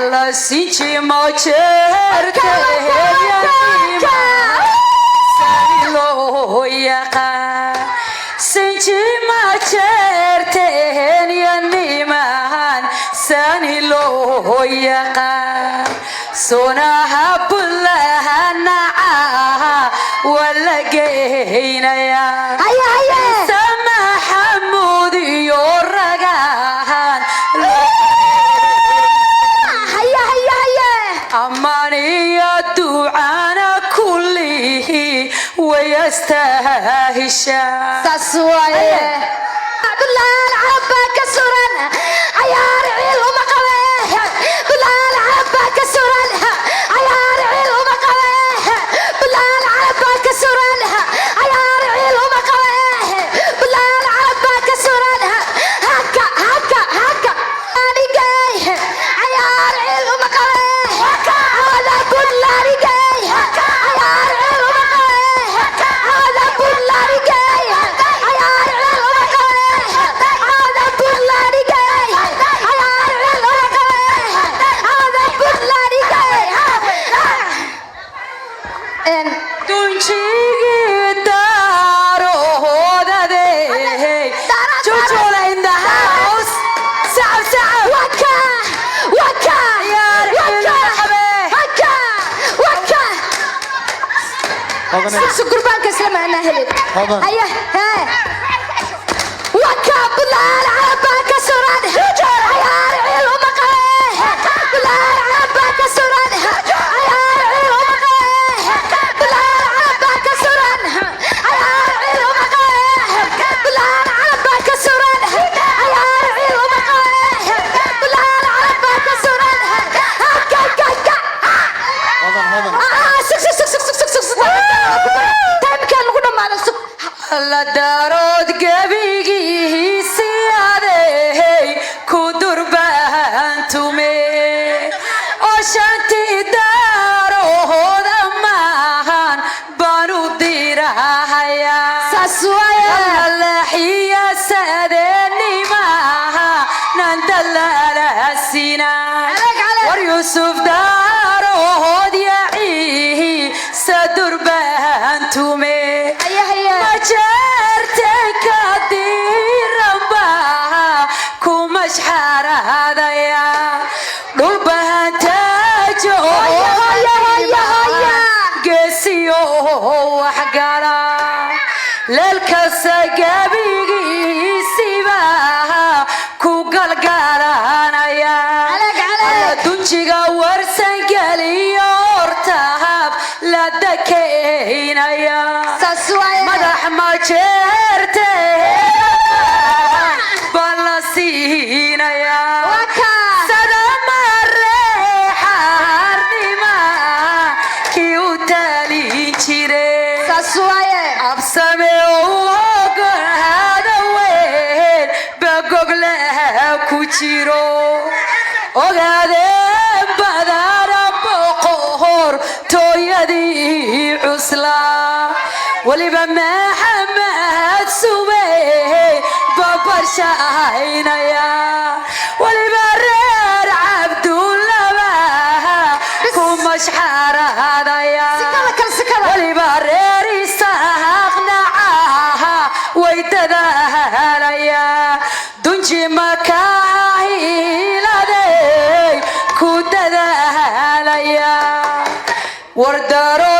alla sinchimo certe sani lo yaqa sinchimo certe yaniman sani lo yaqa sona habullahana wala geynaya sama hamud yoragahan أماني دعانا كله ويستهشا ساسواي عبد الله العبا كسران عيار علم قويه بالله العبا كسران عيار علم قويه بالله العبا كسران عيار علم قويه بالله العبا كسران هكا هكا هكا أنا جاي عيار علم قويه هذا كل أنا جاي عيار علم قويه هذا كل أنا جاي عيار علم قويه هذا كل أنا جاي عيار علم قويه هذا كل أنا جاي تنشيقي دارو هودادي جوجولا in the house سعب سعب وكا وكا يا وكا وكا وكا سكسو قربانك اسلام انا هلد هيا ها وكا بلال عباك سران عيار علم قويه بلال عباك سران عيار علم قويه بلال عباك سران عيار علم قويه بلال عباك سران عيار علم قويه بلال عباك سران هكا هكا سك سك سك سك سك سك تايم كان نقول ما نسك alla daarood gebigiisiyaadey ku durbaantume oo shantii daarooda maahan baanu dirahayaa ساسوايا allaxiya sadeenimaha nandalaalasina war yusuf daarood yacihi sadurbaantume هيا هيا majeertay ka diranbaha kumash xaradaya dhulbahantaajo geesiyo waxgala leelkasta gabigiisibaha ku galgalanaya dunjiga warsangeliyo hortaab la dakeynaya ساسوايا madax majeerte baa la siinayaa وكا sadamareexarnima kii u taalin jire ساسوايا absame ogohada weyn bagoglaha ku jiro ogaadeen badana boqor tooyadii cuslaa weliba maxamed sumey babarshaynaya weliba reer cabdullabaha ku mashxaradaya weliba reer isaaq nacaha way dadaalaya dunji makaahiladey ku dadaalaya wardaro